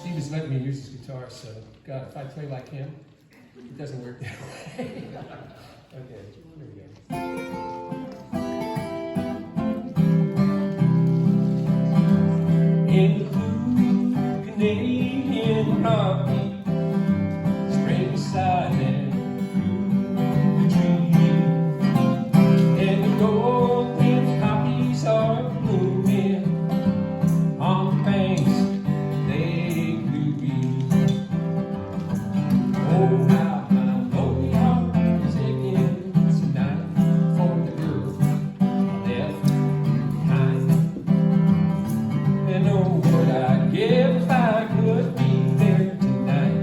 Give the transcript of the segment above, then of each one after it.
Steve has let me use his guitar, so God, if I play like him, it doesn't work that way. Okay, here we go. In the blue Canadian heartbeat, spring silent through the trees, and the golden poppies are blooming on the banks they could be. Oh, how my lonely heart is aching tonight for the girl I left behind. And oh, would I give if I could be there tonight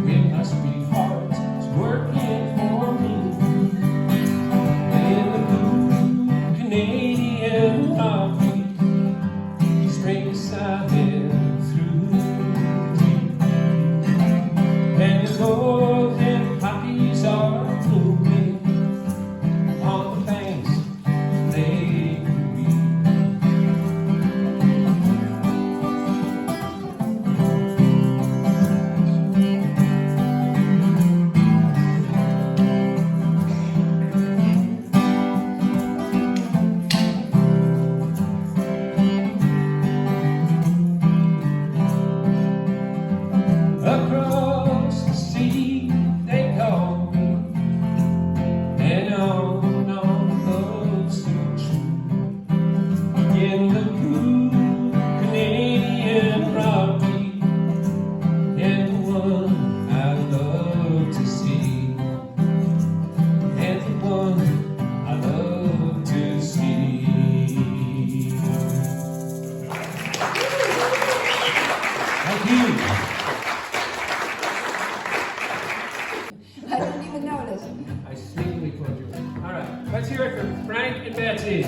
when my sweetheart is working for me. In the blue Canadian heartbeat, spring silent through the trees, and the golden poppies are blooming on the banks they could be. Across the sea they call me, and on love's so true. In the blue Canadian heartbeat, and the one I love to see, and the one I love to see. Thank you. I didn't even notice. I sneakily told you. All right, let's hear it for Frank and Betsy.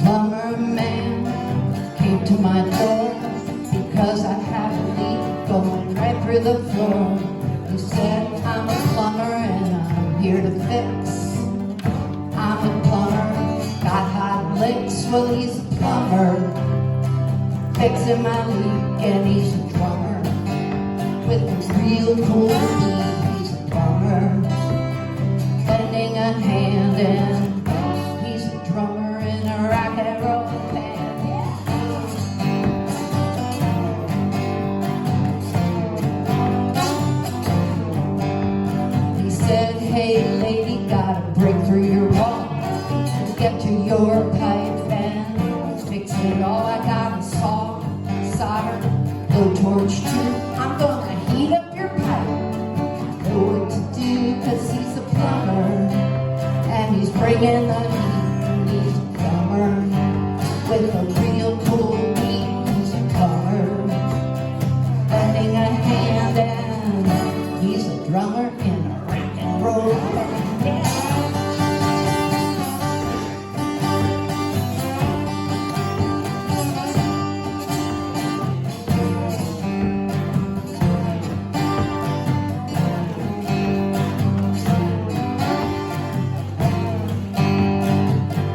Plumber man came to my door because I had a leak going right through the floor. He said, I'm a plumber and I'm here to fix. I'm a plumber, got hot licks. Well, he's a plumber, fixing my leak, and he's a drummer with a real cool beat. He's a drummer, lending a hand, and he's a drummer in a rock and roll band. He said, hey lady, gotta break through your wall to get to your pipe and fix it all. I got a saw, solder, no torch too. I'm gonna heat up your pipe. Know what to do, 'cause he's a plumber and he's bringing the heat. He's a plumber with a real cool beat. He's a plumber, lending a hand, and he's a drummer in a rock and roll band. Yeah.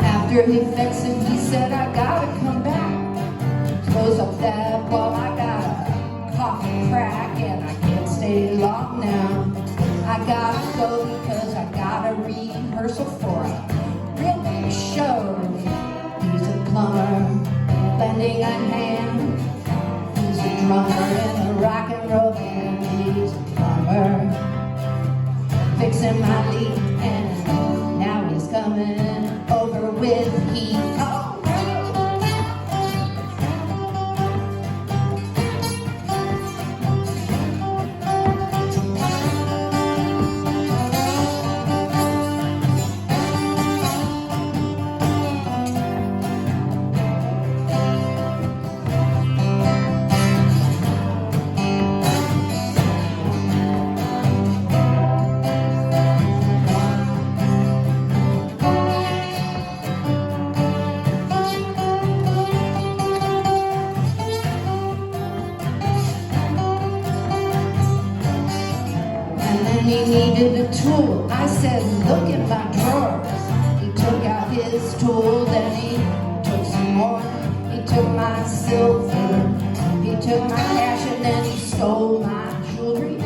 After he fixed it, he said, I gotta come back. Close up that wall, I got a coffee crack, and I can't stay long now. I gotta go because I got a rehearsal for a real big show. He's a plumber, lending a hand. He's a drummer in a rock and roll band. He's a plumber, fixing my leak, and now he's coming over with heat. Oh. and he needed a tool. I said, look in my drawers. He took out his tool, then he took some more. He took my silver, he took my cash, and then he stole my jewelry.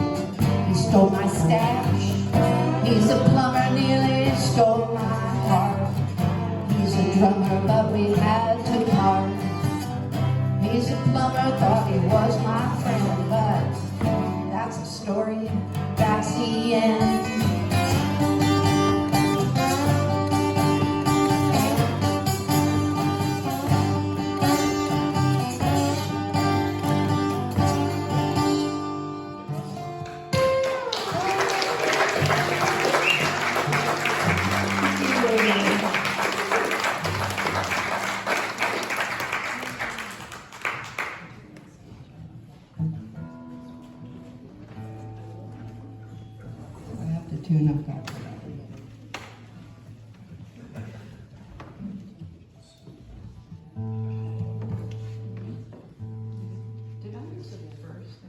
He stole my stash. He's a plumber, nearly stole my heart. He's a drummer, but we had to part. He's a plumber, thought he was my friend, but that's a story, that's the end. Tune up that. Did I use it first?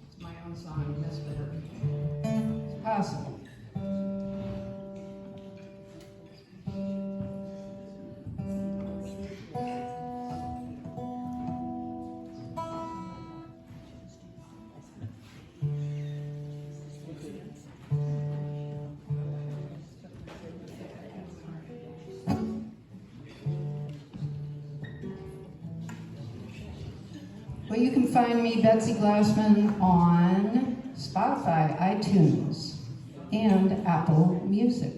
It's my own song, Misfit. It's possible. Well, you can find me, Betsy Glassman, on Spotify, iTunes, and Apple Music.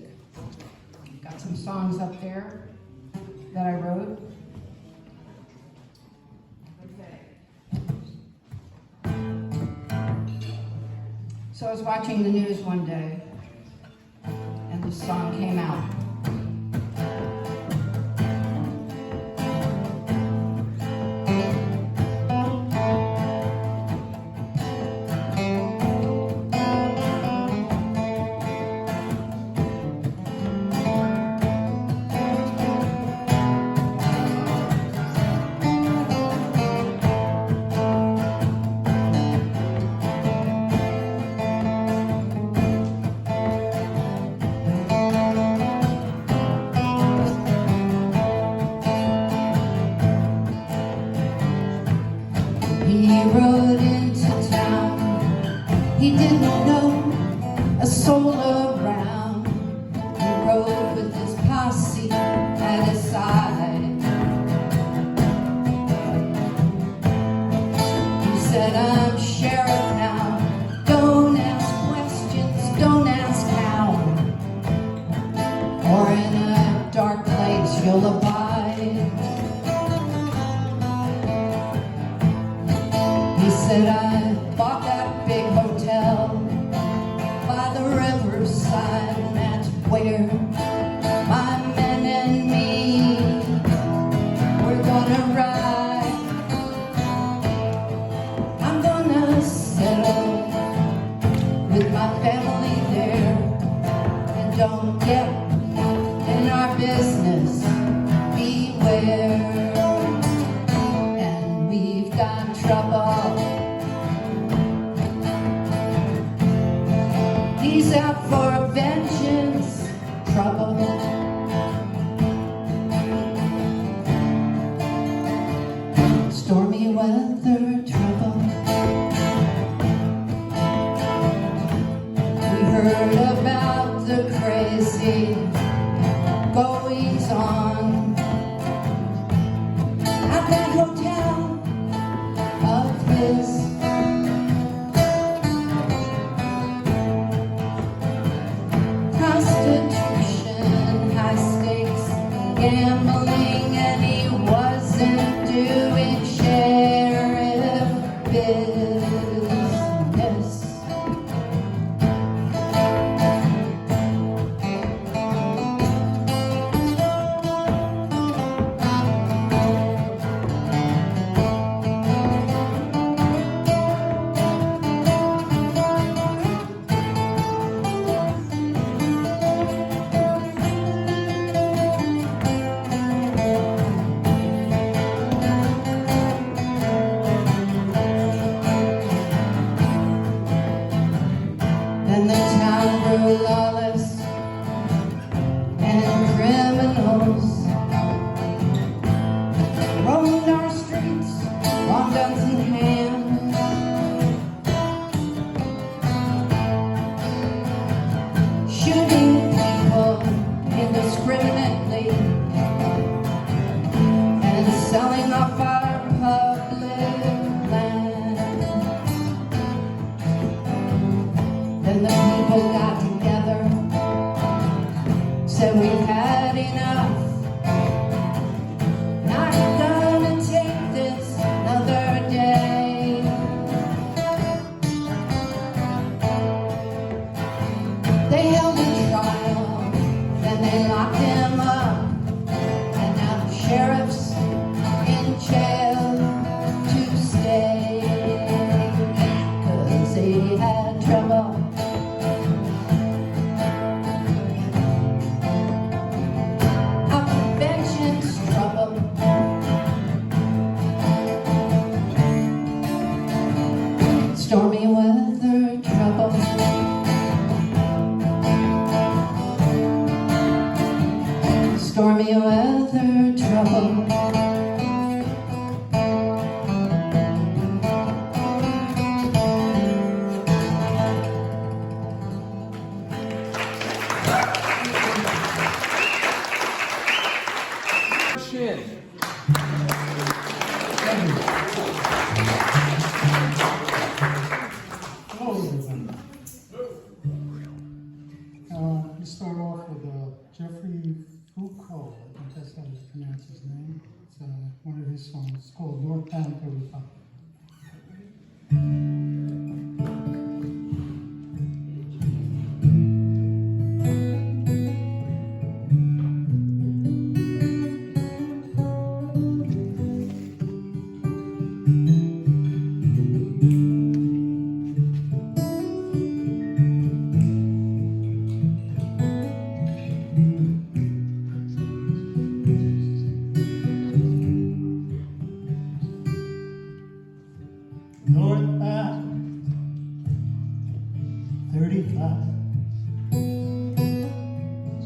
Got some songs up there that I wrote. So I was watching the news one day, and this song came out. He rode into town, he didn't know a soul around. He rode with his posse at his side. He said, I'm sheriff now, don't ask questions, don't ask how, or in a dark place you'll abide. He said, I bought that big hotel by the riverside, and that's where my men and me, we're gonna ride. I'm gonna settle with my family there, and don't get in our business, beware. And we've got trouble. He's out for vengeance, trouble. Stormy weather, trouble. We heard about the crazy goings on at that hotel of his. Prostitution, high stakes gambling, and he wasn't doing sheriff business. stormy weather trouble. Schin. Hello, everyone. We start off with Jeffrey Foucault. I think that's how you pronounce his name. It's one of his songs. It's called Northbound 35. Northbound 35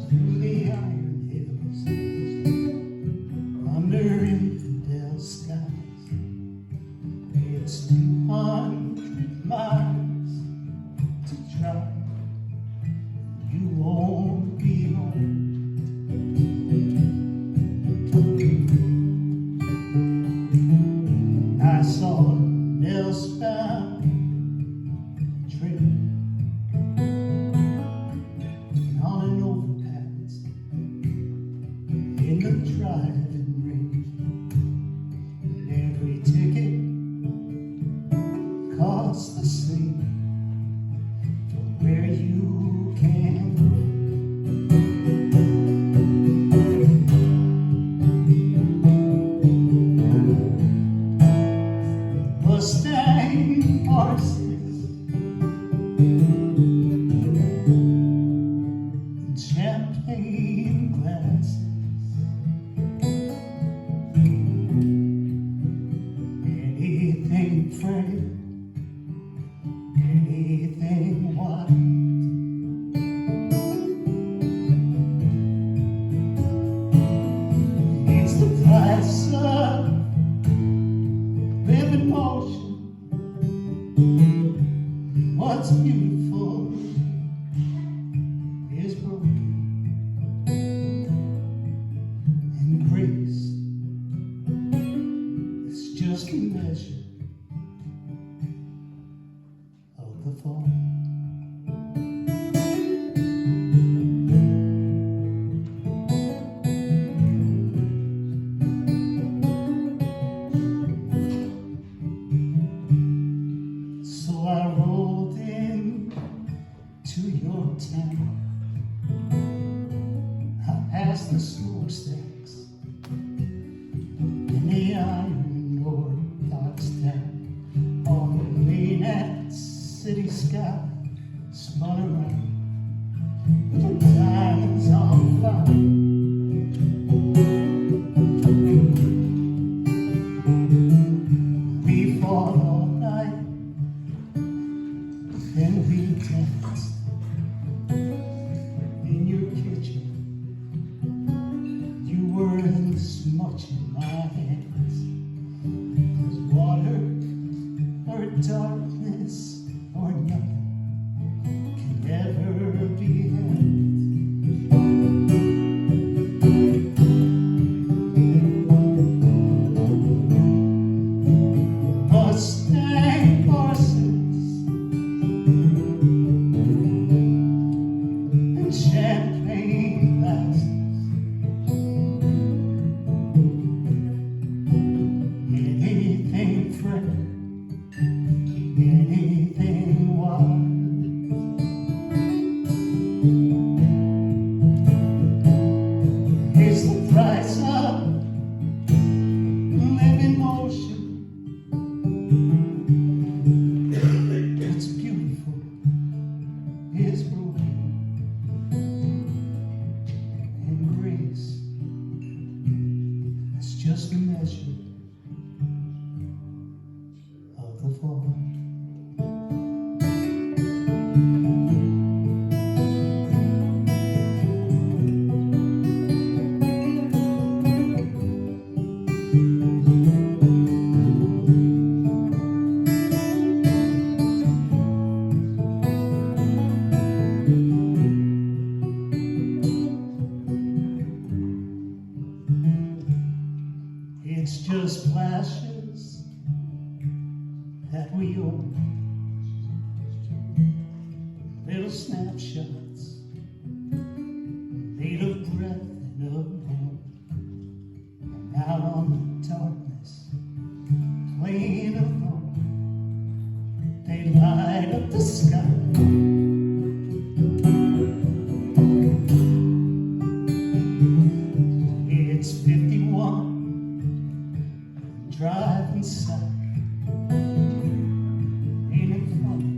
through the iron hills, under infidel skies. It's 200 miles to drive. You won't be home. I saw Spellbound train on an overpass in the driving range. And every ticket costs the same for where you can go. Mustang horses and champagne glasses, anything frank, anything white. It's the price of living motion. What's beautiful is broken, and grace is just a measure of the fall. So I rolled in to your town. I passed the smokestacks and the iron ore docks down. On the main at city sky spun around with the diamonds on fire. We fought all night. Then we danced in your kitchen. You weren't as much in my hands as water or darkness or nothing can ever be held. Mustang horses and champagne glasses, anything fresh, anything wild. It's the price of living motion. It's beautiful, it's broken, and grace is just a measure of the fall. It's just flashes that we own, little snapshots made of breath and of home. And out on the darkness, playing alone, they light up the sky. It's 51, driving south. Ain't it funny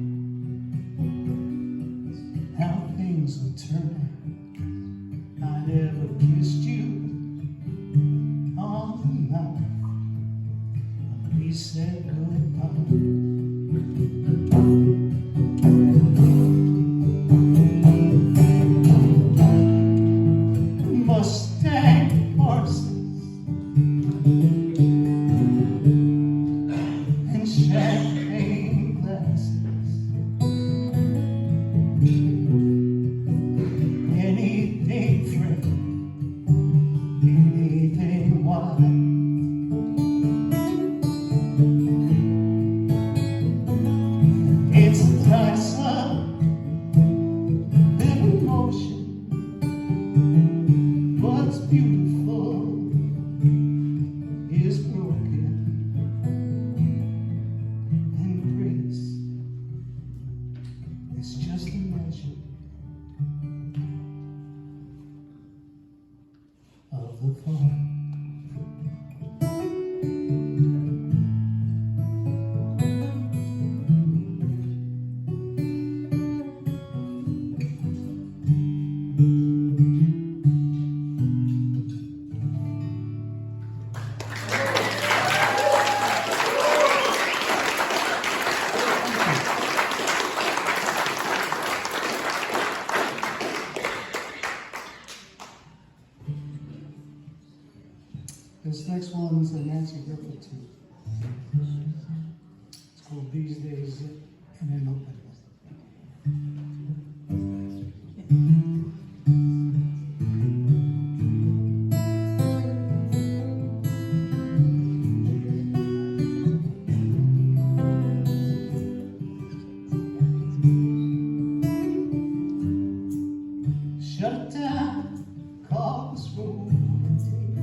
how things will turn out? I never kissed you on the mouth when we said goodbye. Mustang horses and champagne glasses, anything free, anything wild. It's the price of living motion. What's beautiful is broken, and grace is just a measure of the fall. This next one's a Nancy Griffith tune. It's called These Days, and then open. Shut it down, call this road and take,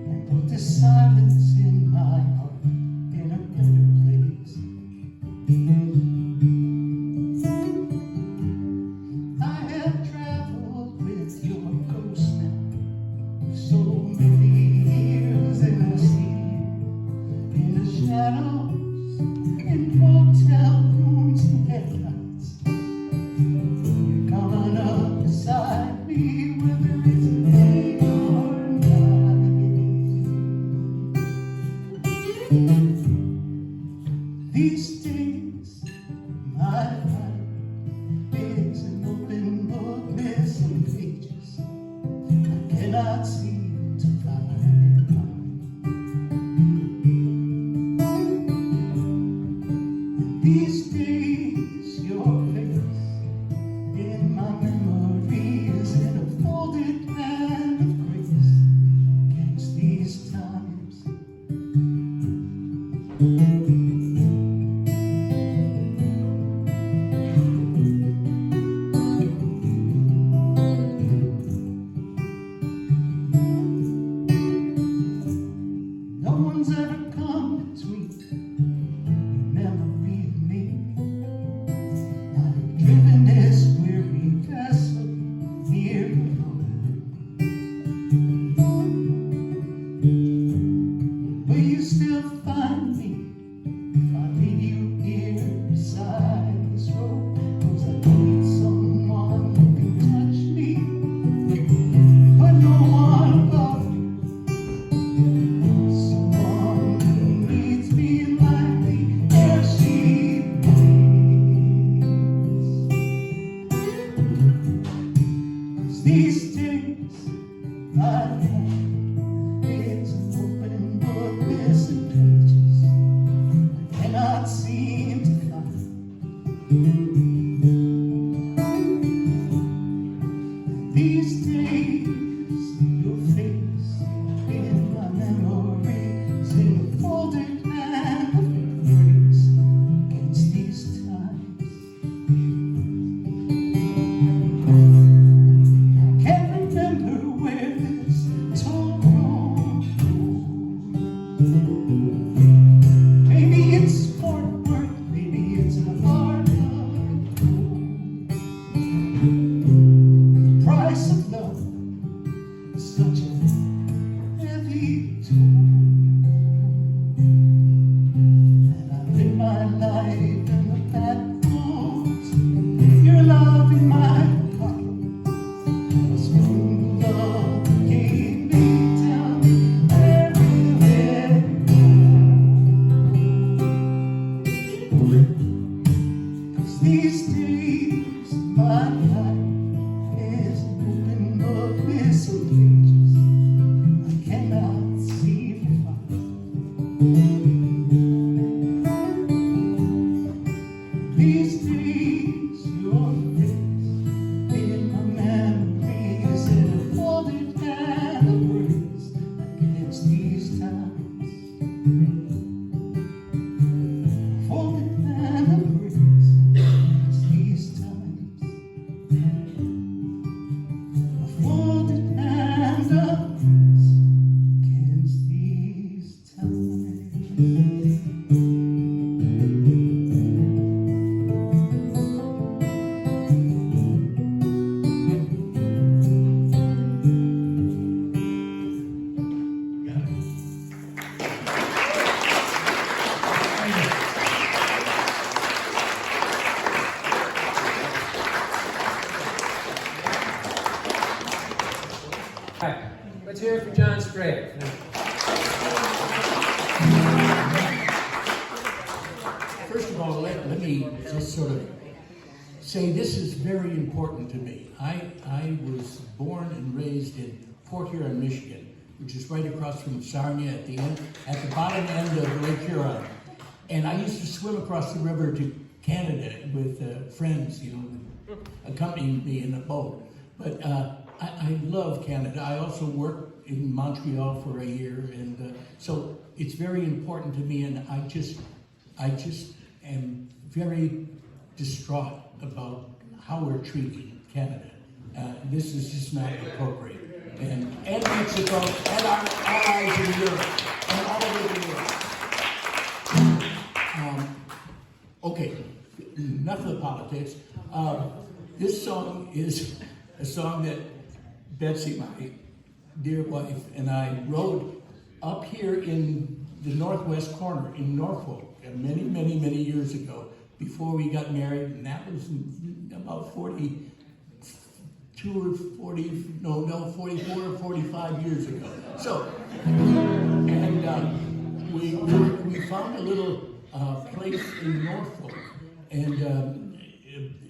and put the silence in my heart in a better place. I have traveled with your ghost now so many years, and I see you in the shadows, in hotel rooms and headlights. You're coming up beside me, whether it's day or night. These days, my life is an open book, missing pages. I cannot seem to find it. These days, your face in my memory is in a folded hand of grace against these times. No one's ever come between your memory and me. I've driven this weary vessel here alone. Will you still find me if I leave you here beside this road? 'Cause I need someone who can touch me, but no one above you. Someone who needs me like the air she breathes. 'Cause these days, my life is an open book, missing pages I cannot seem to find. These days, your face in such a heavy toll. And I live my life in the back roads. Your love in my pocket. A spoon love keep me down everywhere. 'Cause these days my life is open book with some pages I cannot see for fun. These days your face in my memories in a folded hand of grace against these times. Folded hand of grace against these times. A folded hand of grace against these times. All right, let's hear it for John Sprague. First of all, let me just sort of say this is very important to me. I was born and raised in Port Huron, Michigan, which is right across from Sarnia at the bottom end of Lake Huron. And I used to swim across the river to Canada with friends, accompanying me in a boat. But I love Canada. I also worked in Montreal for a year, and so it's very important to me. And I just am very distraught about how we're treating Canada. This is just not appropriate. And Mexico, and our allies in Europe, and all over the world. Okay, enough of the politics. This song is a song that Betsy, my dear wife, and I wrote up here in the northwest corner in Norfolk many, many, many years ago before we got married, and that was about 44 or 45 years ago. So, and we found a little place in Norfolk, and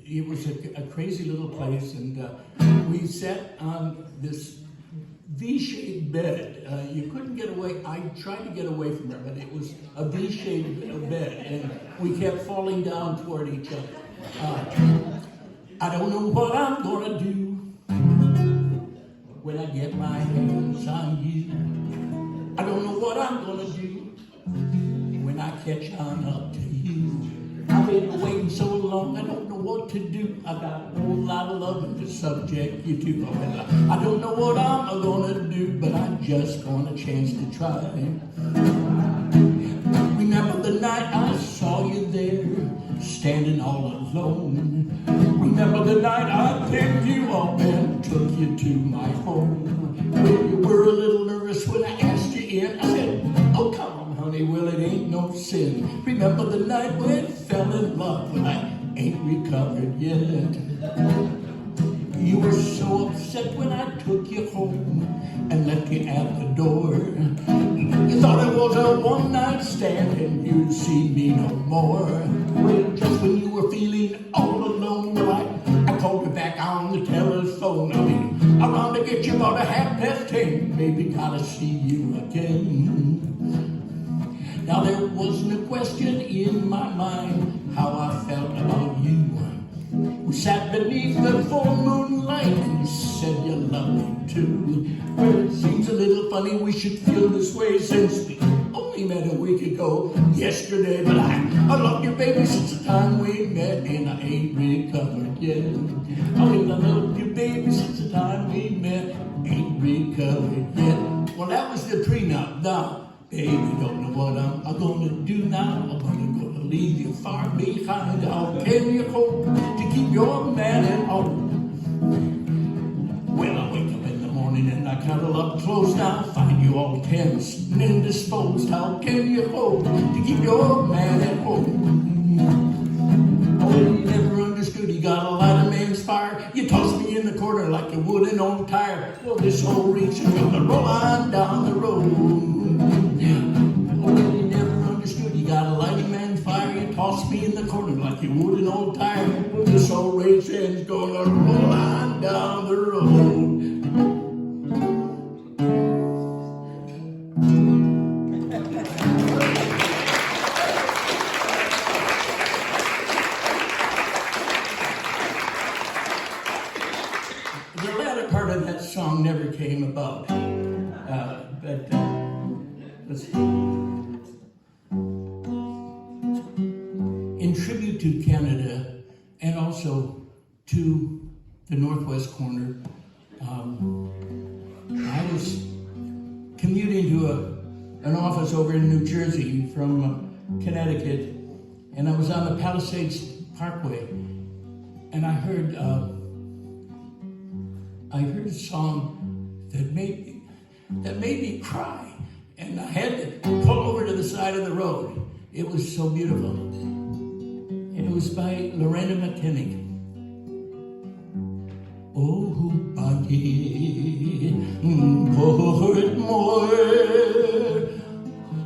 it was a crazy little place, and we sat on this V-shaped bed. You couldn't get away. I tried to get away from her, but it was a V-shaped bed, and we kept falling down toward each other. I don't know what I'm gonna do when I get my hands on you. I don't know what I'm gonna do when I catch on up to you. I've been waiting so long, I don't know what to do. I got a whole lot of loving to subject you to. I don't know what I'm gonna do, but I just want a chance to try. Remember the night I saw you there, standing all alone. Remember the night I picked you up and took you to my home. When you were a little nervous when I asked you in, I said, oh come on honey, well it ain't no sin. Remember the night we fell in love when I ain't recovered yet. You were so upset when I took you home and left you at the door. You thought it was a one-night stand and you'd see me no more. Well, just when you were feeling all alone, well, I called you back on the telephone. I mean, around to get you about 10:30. Maybe gotta see you again. Now there wasn't a question in my mind how I felt about you. We sat beneath the full moonlight and you said you loved me too. Well, it seems a little funny we should feel this way since we only met a week ago yesterday. But I loved you, baby, since the time we met and I ain't recovered yet. I loved you, baby, since the time we met, ain't recovered yet. Well, that was the prenup. Now, baby, don't know what I'm gonna do now. I'm gonna leave you far behind. I'll carry you home to keep your man at home. Well, I wake up in the morning morning and I cuddle up close now, find you all tense and indisposed. How can you hope to keep your man at home? Oh, you never understood, you got a light a man's fire. You toss me in the corner like you would an old tire. Well, this old reach is gonna roll on down the road. Oh, you never understood, you got a light a man's fire. You toss me in the corner like you would an old tire. Well, this old race end's gonna roll on down the road. The latter part of that song never came about, but let's see. In tribute to Canada and also to the Northwest corner, I was commuting to an office over in New Jersey from Connecticut, and I was on the Palisades Parkway, and I heard a song that made me cry, and I had to pull over to the side of the road. It was so beautiful. And it was by Lorena McKinnick. Oh, body, Portmore,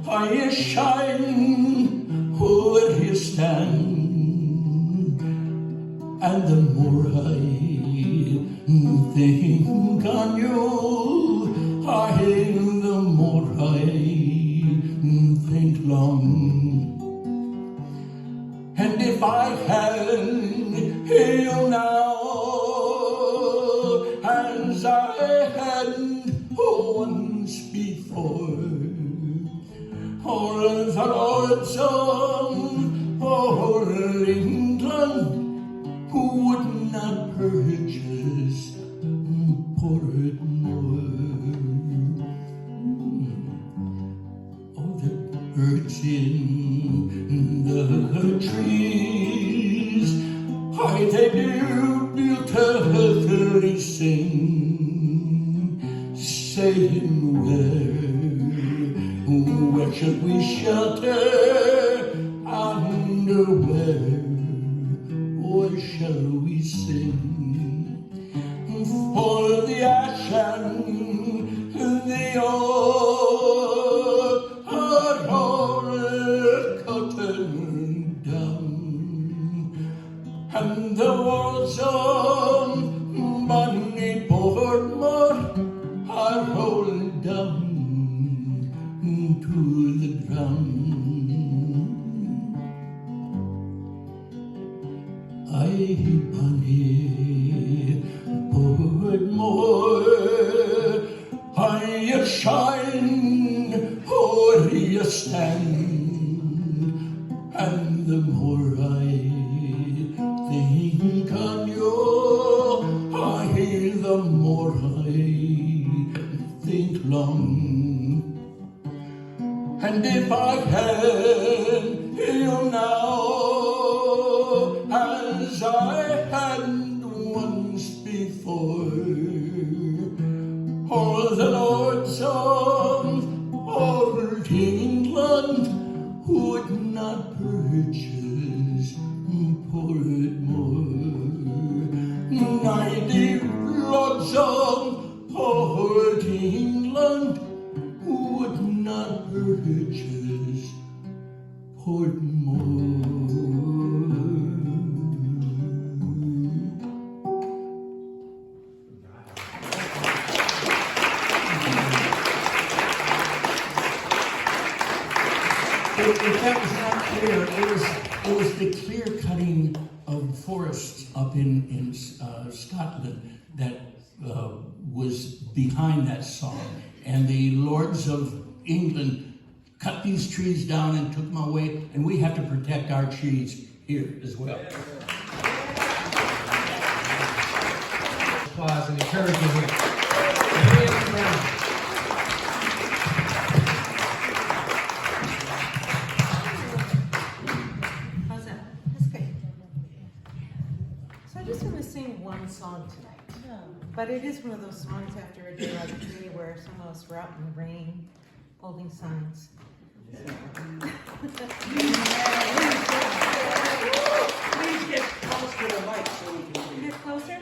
how you shine, where you stand, and the more I think on you, the more I think long. And if I had you now, as I had once before, or the Lord's own, or England, who would not purchase Portmore. Oh, the birds in the trees, how they do beautifully sing, saying where should we shelter, and where shall we sing? For the ash and the oak are all cutting down, and the walls of bonny Portmore are rolled down to the ground. Bonny Portmore, how you shine, or you stand, and the more I think on you, the more I think long. And if I had you now, as I had once before, or the Lord's own old England would not purchase Portmore. 90 lords of old England would not purchase Portmore. If that was not clear, it was the clear cutting of forests up in Scotland that was behind that song. And the lords of England cut these trees down and took them away, and we have to protect our trees here as well. Applause and encouragement. How's that? That's great. So I just want to sing one song tonight, but it is one of those songs after a day like today where some of us were out in the rain holding signs. Please get close to the mic so we can Get closer.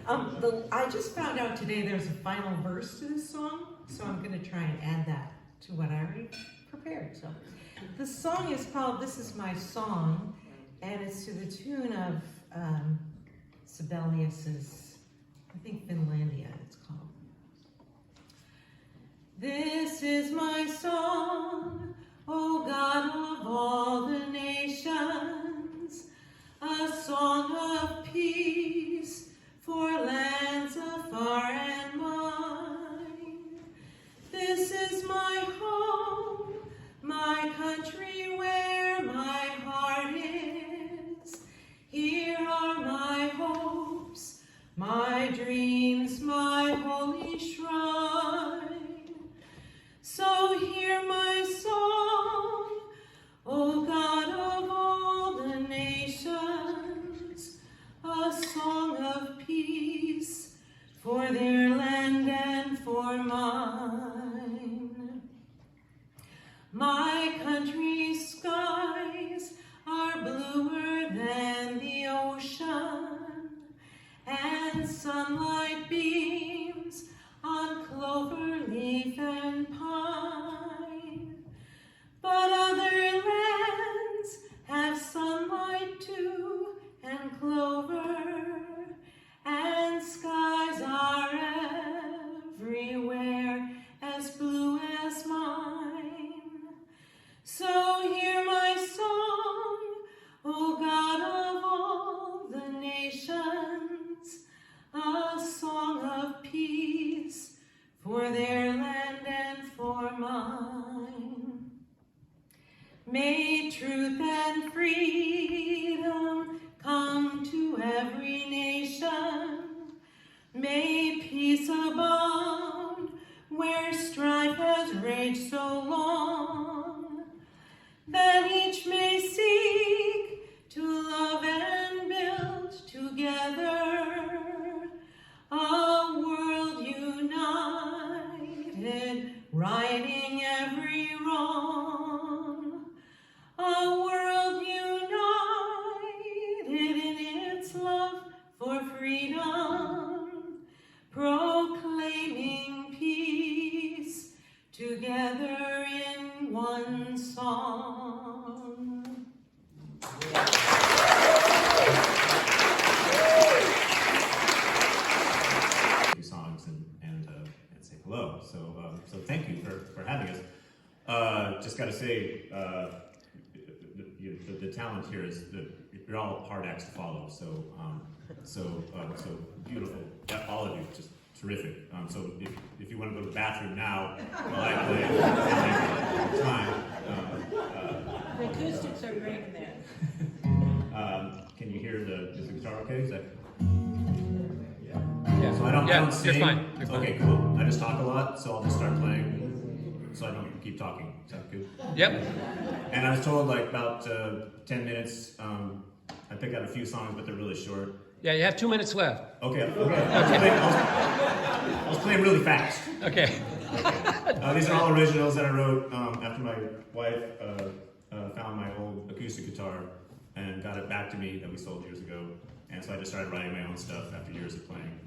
I just found out today there's a final verse to this song, so I'm going to try and add that to what I already prepared. So, the song is called "This Is My Song," and it's to the tune of Sibelius's, I think, Finlandia. It's called. This is my song, O God of all the nations, a song of peace for lands afar and mine. This is my home, my country where my heart is. Here are my hopes, my dreams, my holy shrine. So hear my song, O God of all the nations, a song of peace for their land and for mine. My country's skies are bluer than the ocean, and sunlight beams on clover leaf and pine. But other lands have sunlight too, and clover, and skies are everywhere as blue as mine. So hear my song, O God of all the nations, a song of peace for their land and for mine. May truth and freedom come to every nation. May peace abound where strife has raged so long, that each may seek to love and build together a world united, righting every wrong. A world united in its love for freedom, proclaiming peace together in one song. Songs and say hello. So thank you for having us. Just got to say, the talent here is you're all hard acts to follow. So beautiful. Yeah, all of you, just terrific. So if you want to go to the bathroom now, while I play, it's fine. The acoustics are great in there. Can you hear the guitar? Okay, is that? Yeah. So I don't sing. You're fine. You're fine. Okay, cool. I just talk a lot, so I'll just start playing, so I don't keep talking. Is that good? Yep. And I was told like about 10 minutes. I picked out a few songs, but they're really short. Yeah, you have 2 minutes left. Okay. I was playing really fast. Okay. These are all originals that I wrote after my wife found my old acoustic guitar and got it back to me that we sold years ago. And so I just started writing my own stuff after years of playing.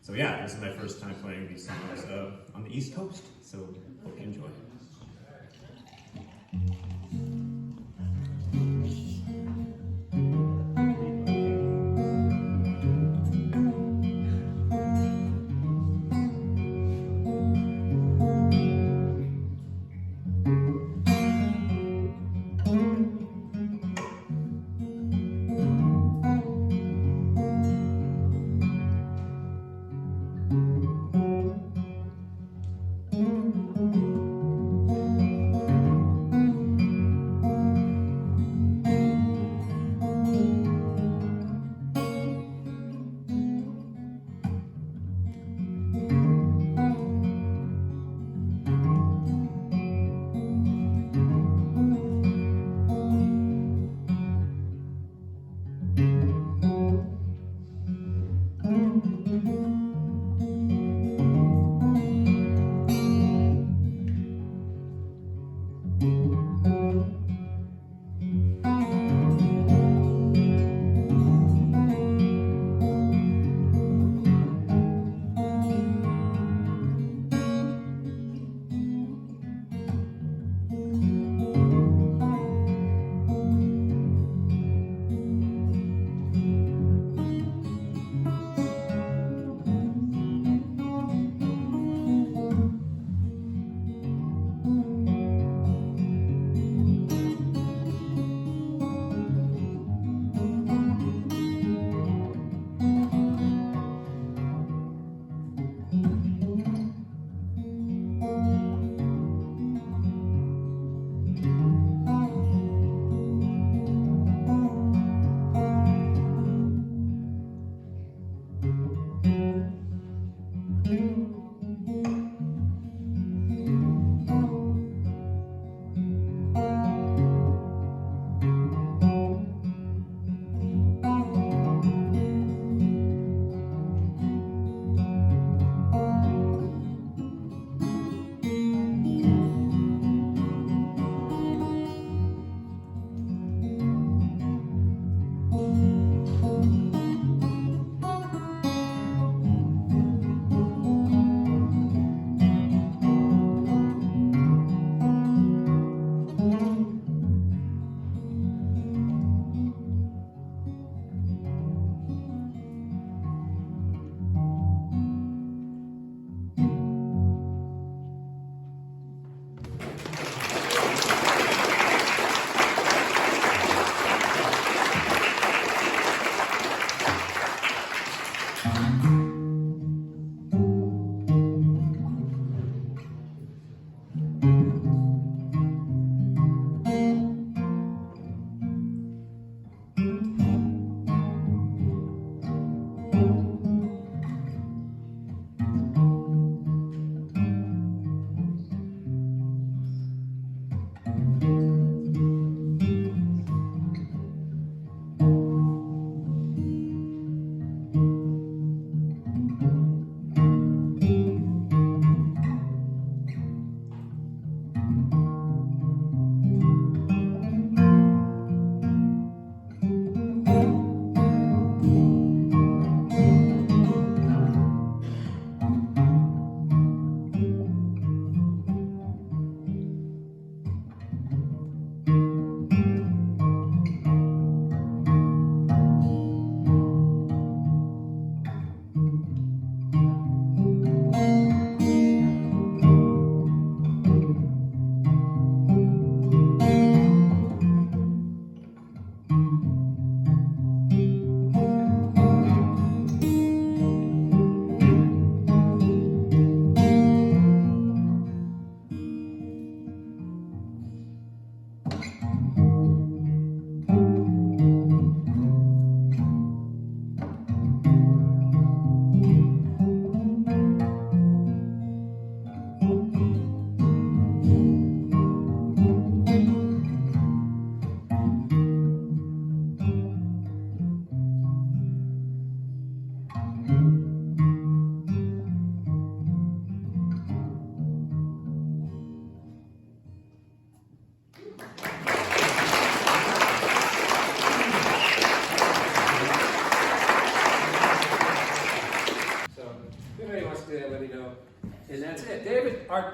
So yeah, this is my first time playing these songs on the East Coast. So hope you enjoy.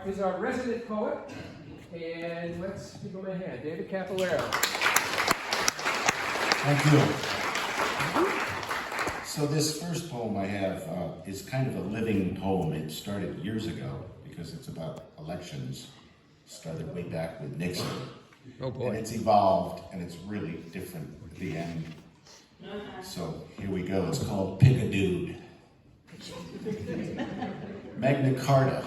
Is our resident poet, and let's give him a hand. David Capellero. Thank you. So this first poem I have is kind of a living poem. It started years ago because it's about elections. Started way back with Nixon. Oh boy. And it's evolved, and it's really different at the end. So here we go. It's called Pick a Dude. Magna Carta,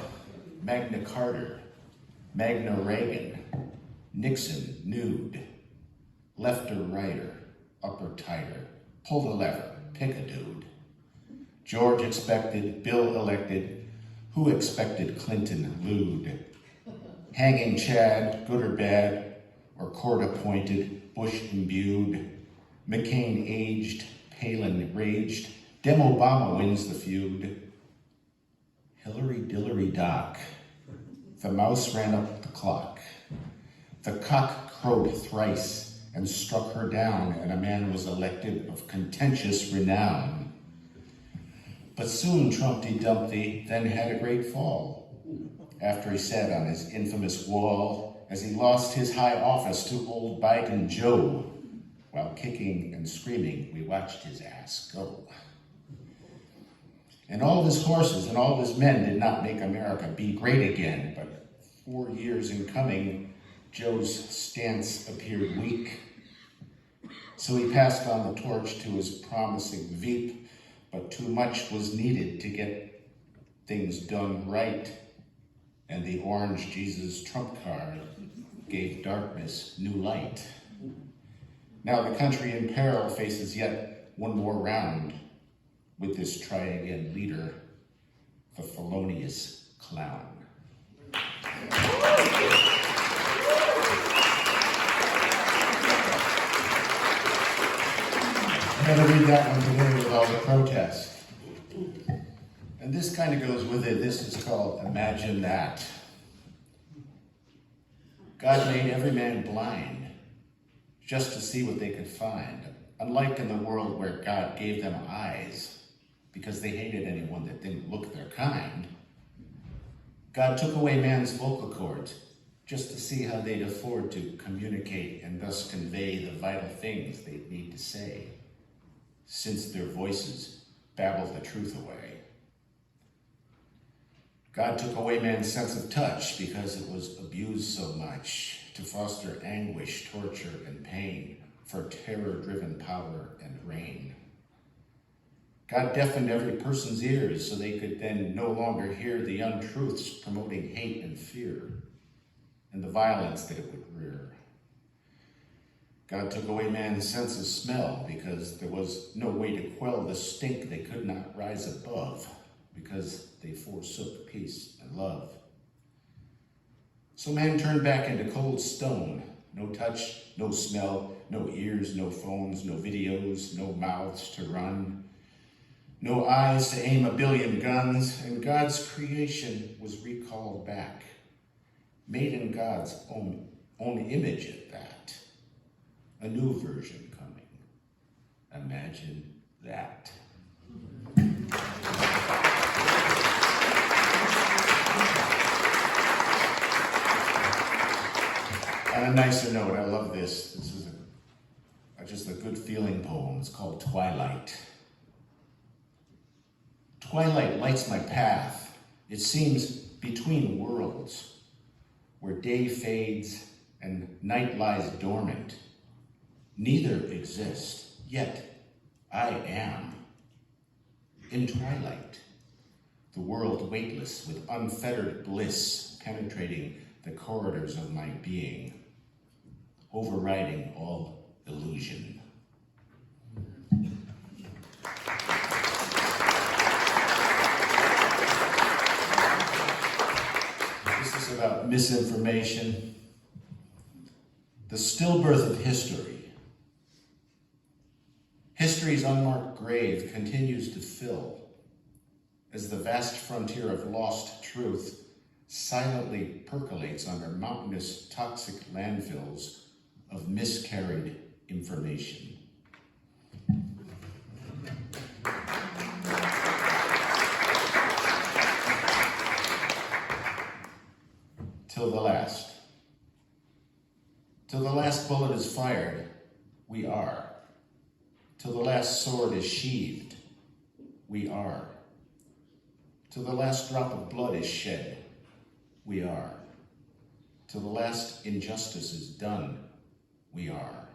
Magna Carter, Magna Reagan, Nixon nude, left or righter, up or tighter, pull the lever, pick a dude. George expected, Bill elected, who expected Clinton lewd? Hanging Chad, good or bad, or court appointed, Bush imbued, McCain aged, Palin raged, Dem Obama wins the feud. Hillary Dillery Dock, the mouse ran up the clock. The cock crowed thrice and struck her down, and a man was elected of contentious renown. But soon Trumpty Dumpty then had a great fall, after he sat on his infamous wall as he lost his high office to old Biden Joe. While kicking and screaming, we watched his ass go. And all of his horses and all of his men did not make America be great again, but 4 years in coming, Joe's stance appeared weak. So he passed on the torch to his promising Veep, but too much was needed to get things done right. And the orange Jesus Trump card gave darkness new light. Now the country in peril faces yet one more round with this try-again leader. the felonious clown. I'm going to read that one today with all the protests. And this kind of goes with it. This is called Imagine That. God made every man blind just to see what they could find. Unlike in the world where God gave them eyes because they hated anyone that didn't look their kind, God took away man's vocal cords just to see how they'd afford to communicate and thus convey the vital things they'd need to say, since their voices babbled the truth away. God took away man's sense of touch because it was abused so much to foster anguish, torture, and pain for terror-driven power and reign. God deafened every person's ears so they could then no longer hear the untruths promoting hate and fear and the violence that it would rear. God took away man's sense of smell because there was no way to quell the stink they could not rise above because they forsook peace and love. So man turned back into cold stone. No touch, no smell, no ears, no phones, no videos, no mouths to run, no eyes to aim a billion guns, and God's creation was recalled back, made in God's own image at that. A new version coming. Imagine that. On a nicer note, I love this. This is just a good feeling poem. It's called Twilight. Twilight lights my path. It seems between worlds, where day fades and night lies dormant. Neither exist, yet I am. In twilight, the world weightless with unfettered bliss penetrating the corridors of my being, overriding all illusion. This is about misinformation, the stillbirth of history. History's unmarked grave continues to fill as the vast frontier of lost truth silently percolates under mountainous toxic landfills of miscarried information. Till the last bullet is fired, we are. Till the last sword is sheathed, we are. Till the last drop of blood is shed, we are. Till the last injustice is done, we are.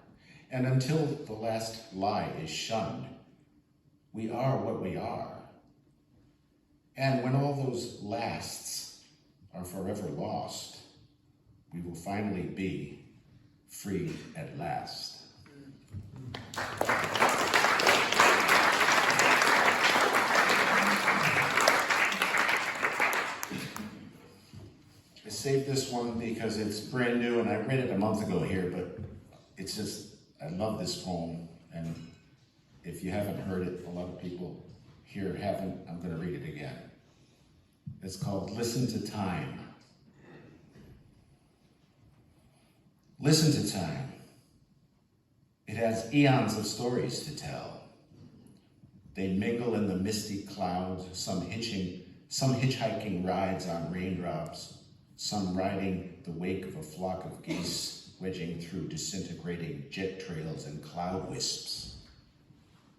And until the last lie is shunned, we are what we are. And when all those lasts are forever lost, we will finally be free at last. I saved this one because it's brand new and I read it a month ago here, but it's just, I love this poem. And if you haven't heard it, a lot of people here haven't, I'm going to read it again. It's called Listen to Time. Listen to time. It has eons of stories to tell. They mingle in the misty clouds, some hitchhiking rides on raindrops, some riding the wake of a flock of geese, wedging through disintegrating jet trails and cloud wisps.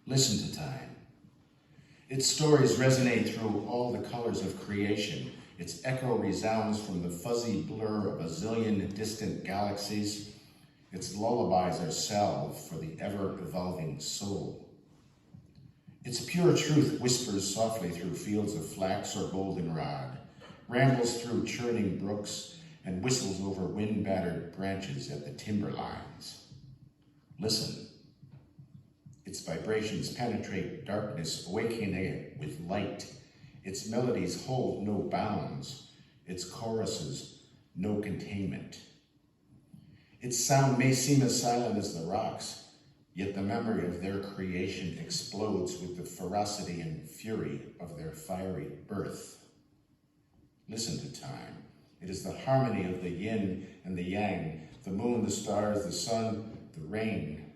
Listen to time. Its stories resonate through all the colors of creation. Its echo resounds from the fuzzy blur of a zillion distant galaxies. Its lullabies are salve for the ever-evolving soul. Its pure truth whispers softly through fields of flax or goldenrod, rambles through churning brooks, and whistles over wind-battered branches at the timberlines. Listen. Its vibrations penetrate darkness, awakening it with light. Its melodies hold no bounds, its choruses no containment. Its sound may seem as silent as the rocks, yet the memory of their creation explodes with the ferocity and fury of their fiery birth. Listen to time. It is the harmony of the yin and the yang, the moon, the stars, the sun, the rain.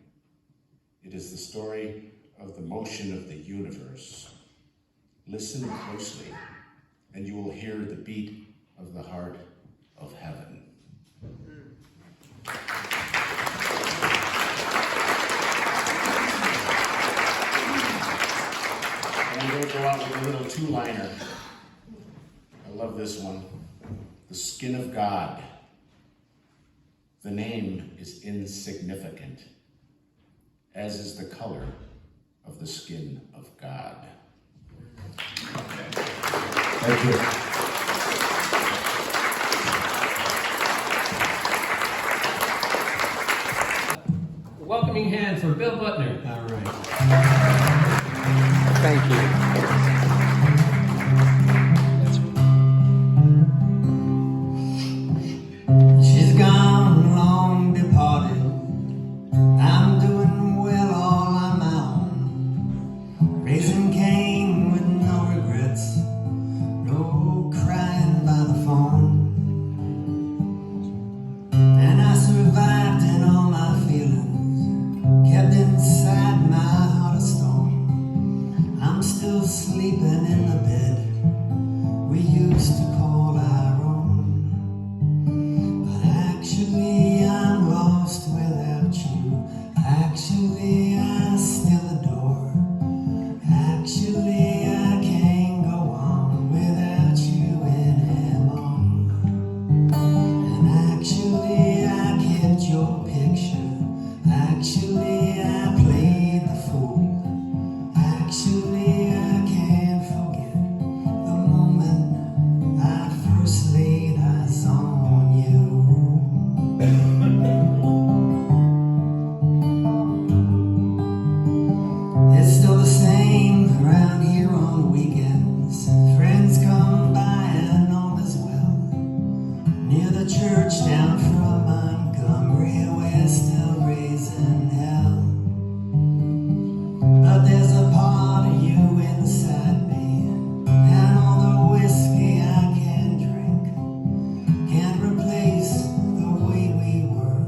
It is the story of the motion of the universe. Listen closely, and you will hear the beat of the heart of heaven. And I'm going to go out with a little two-liner. I love this one. The skin of God. The name is insignificant, as is the color of the skin of God. Thank you. Welcoming hand for Bill Buttner. All right. Thank you. She's gone, long departed. I'm doing well all on my own. Raising Cain with no regrets, no crying by the phone. And I survived in all my feelings, kept inside my heart of stone. I'm still sleeping in the bed we used to call our own. But actually I'm lost without you. Actually I still adore. Actually I can't go on without you anymore. And actually I kept your picture. Actually I played the fool. Actually I can't forget the moment I first laid eyes on you. It's still the same around here on weekends. Friends come by and all is well. Near the church down from Montgomery, we're still raising hell. But there's a part of you inside me, and all the whiskey I can drink can't replace the way we were,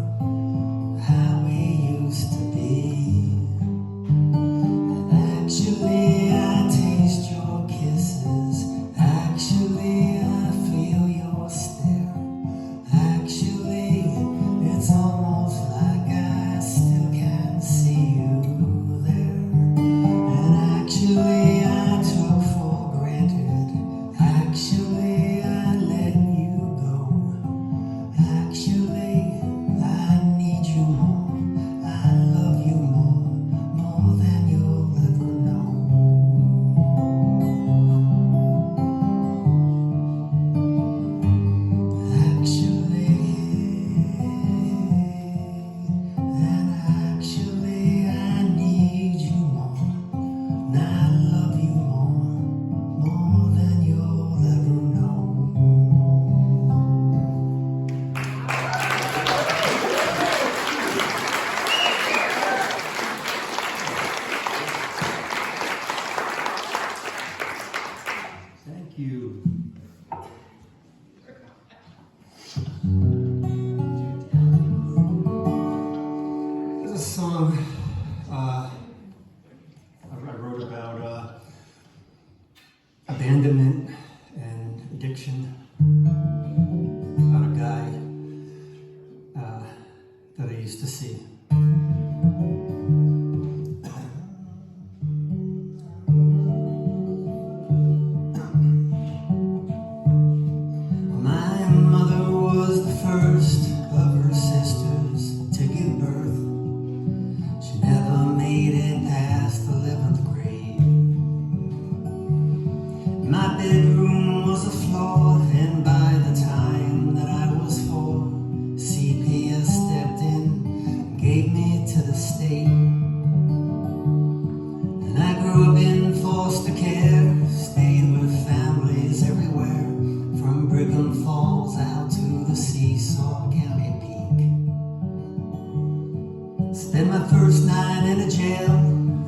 how we used to be. And actually I taste your kisses. Actually I feel your stare. Actually it's almost like I still can see you there. And actually I took for granted. Actually I let you go. Actually I need you more. I love you more than you'll ever know. Actually, and actually I need you more. And I love you more than you'll ever know. Thank you. There's a song I wrote about abandonment and addiction, about a guy that I used to see. My mother was the first of her sisters to give birth. She never made it past the 11th grade. My bedroom was a floor, and by the time that I was 4, CPS stepped in, gave the seesaw county peak. Spent my first night in a jail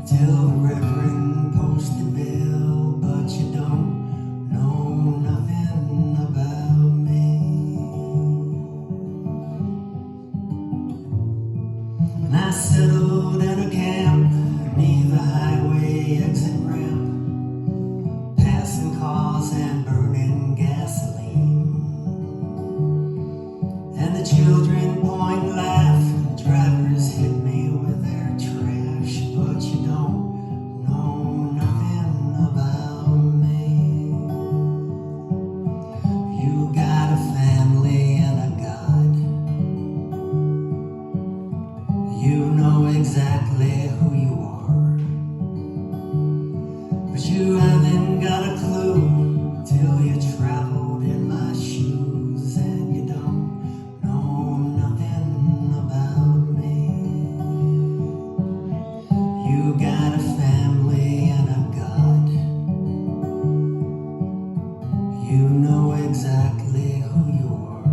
till the reverend posted bail, but you don't know nothing about me. And I settled in a camp near the highway exit ramp, passing cars and burning gasoline. And the children point and laugh, and drivers hit me with their trash, but you don't know nothing about me. You got a family and a God. You know exactly who you are, but you haven't got a clue till you traveled in my shoes, and you don't know nothing about me. You got a family and a God. You know exactly who you are,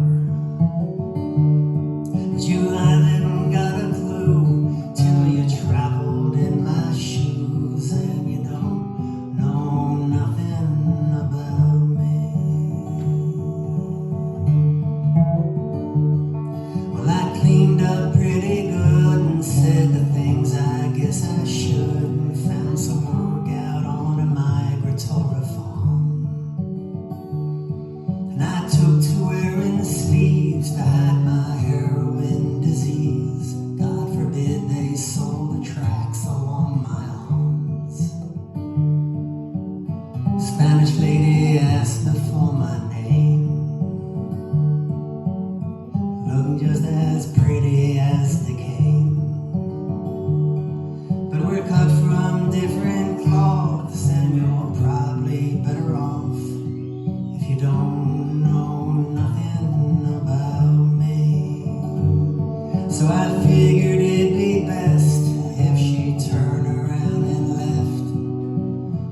but you haven't got a clue till you traveled in my shoes, and you don't know nothing about me. Well, I cleaned up pretty good and said the things I guess I should, and found some work out on a migratory farm. And I took to wearing sleeves to hide my heroin disease. God forbid they sold the tracks along my arms. Spanish lady asked me for my name, looking just as pretty as they came. But we're cut from different cloths, and you're probably better off if you don't know nothing about me. So I figured it'd be best if she turned around and left.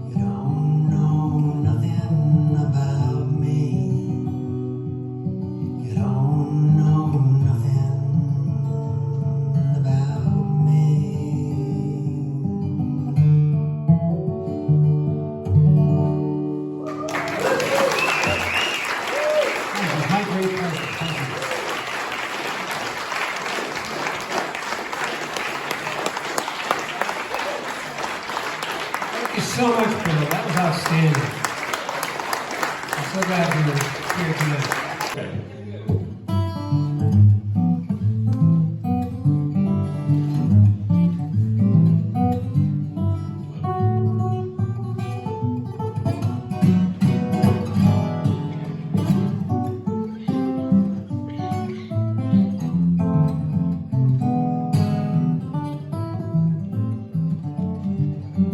You don't know nothing about me. You don't know nothing about me. My great pleasure. Thank you. Thank you so much, Bill. That was outstanding. I'm so glad you were here tonight. Okay.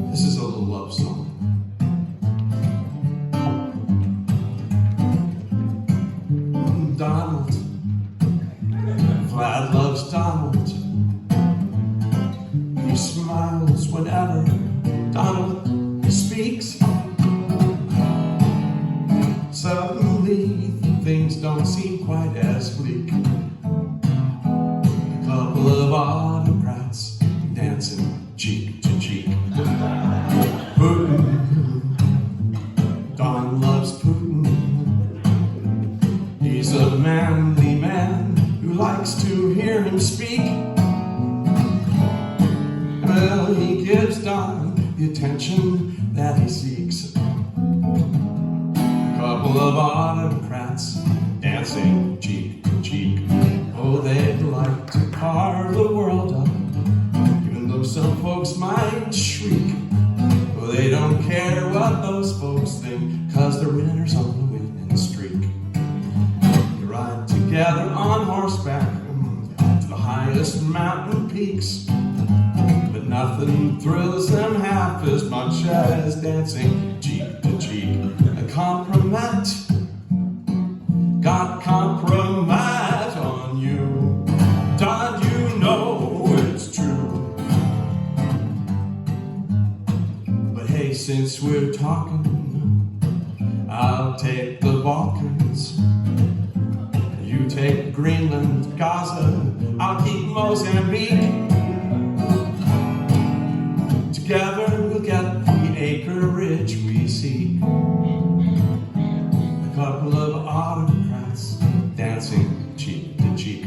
This is a little love song. Donald. Vlad loves Donald. He smiles whenever Donald speaks. Suddenly, things don't seem quite as bleak. A couple of autocrats dancing cheek to cheek. Putin. Don loves Putin. He's a manly man who likes to hear him speak. Well, he gives Don the attention that he seeks. A couple of autocrats dancing cheek to cheek. Oh, they'd like to carve the world up, even though some folks might shriek. Oh, they don't care what those folks think, 'cause they're winners on the winning streak. They ride together on horseback to the highest mountain peaks, but nothing thrills them half as much as dancing cheek to cheek. A compromise, got compromise on you. Don, you know it's true. But hey, since we're talking, I'll take the Balkans. You take Greenland, Gaza, I'll keep Mozambique. Together we'll get the acreage we seek. A couple of autocrats dancing cheek to cheek.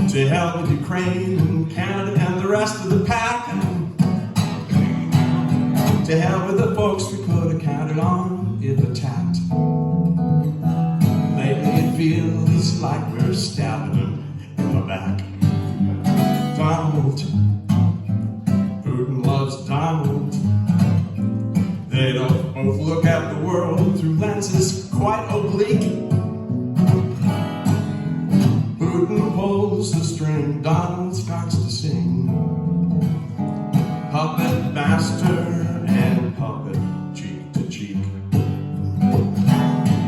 To hell with Ukraine and Canada and the rest of the pack. To hell with the folks we could have counted on if attacked. Lately it feels like we're stabbing them in the back. Donald, Putin loves Donald. They don't both look at the world through lenses quite oblique. Putin pulls the string, Donald starts to sing. Puppet master and puppet cheek to cheek.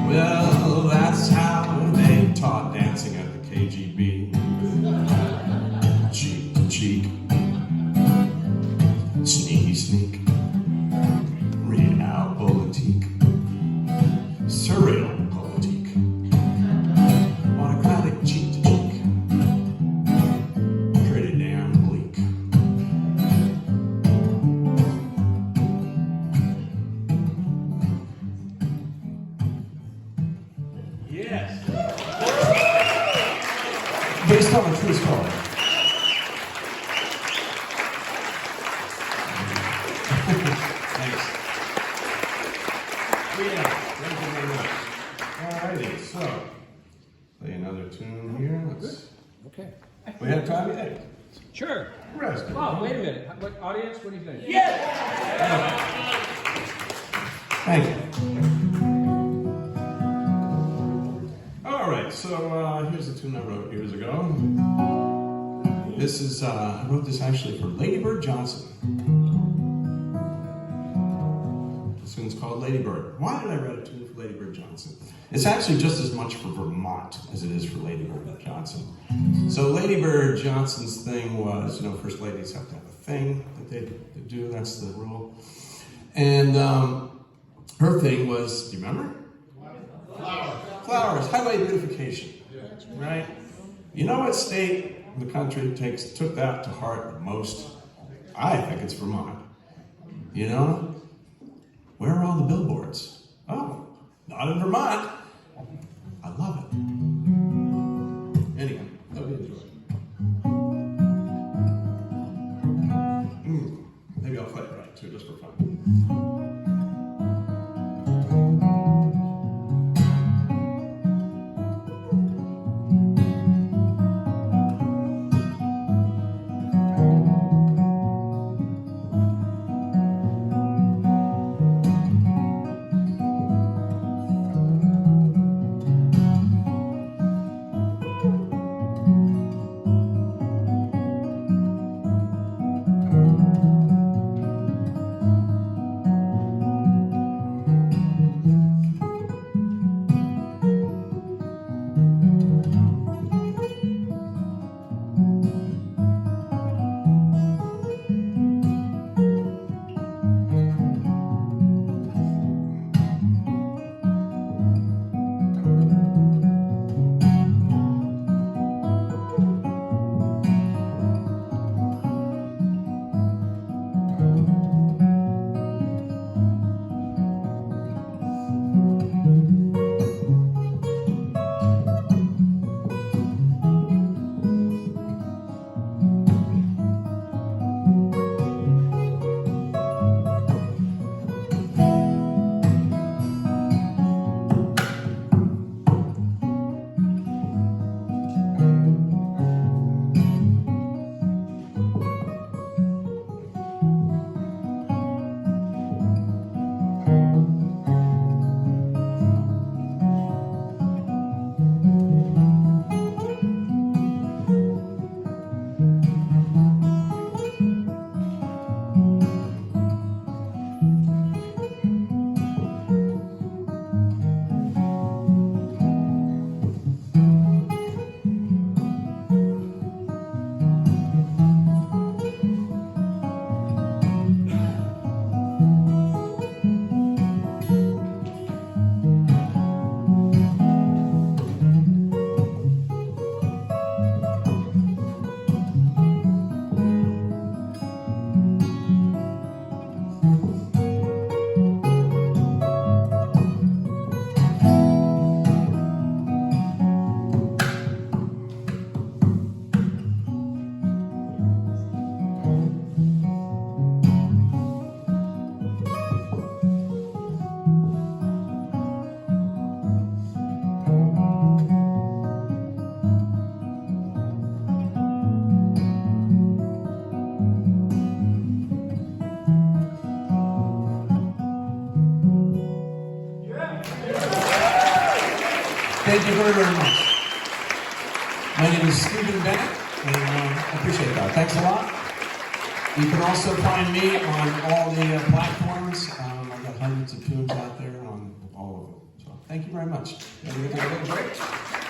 Well, that's how they taught dancing at the KGB. Cheek to cheek. Sneaky sneak. Realpolitik. Surreal. Based on a true story. Thanks. Yeah, thank you very much. Alrighty, so play another tune here. Okay. We have time yet? Sure. Rest. Oh, wait a minute. What audience? What do you think? Thank you. Alright, so here's a tune I wrote years ago. This is, I wrote this actually for Lady Bird Johnson. This tune's called Lady Bird. Why did I write a tune for Lady Bird Johnson? It's actually just as much for Vermont as it is for Lady Bird Johnson. So Lady Bird Johnson's thing was, first ladies have to have a thing that they do, that's the rule. And her thing was, do you remember? Flowers, highway beautification, right? You know what state in the country took that to heart the most? I think it's Vermont. Where are all the billboards? Oh, not in Vermont. I love it. Anyway, hope you enjoy it. Maybe I'll play it right too, just for fun. Thank you very, very much. My name is Stephen Bennett, and I appreciate that. Thanks a lot. You can also find me on all the platforms. I've got hundreds of tunes out there on all of them. So thank you very much. Have a good break.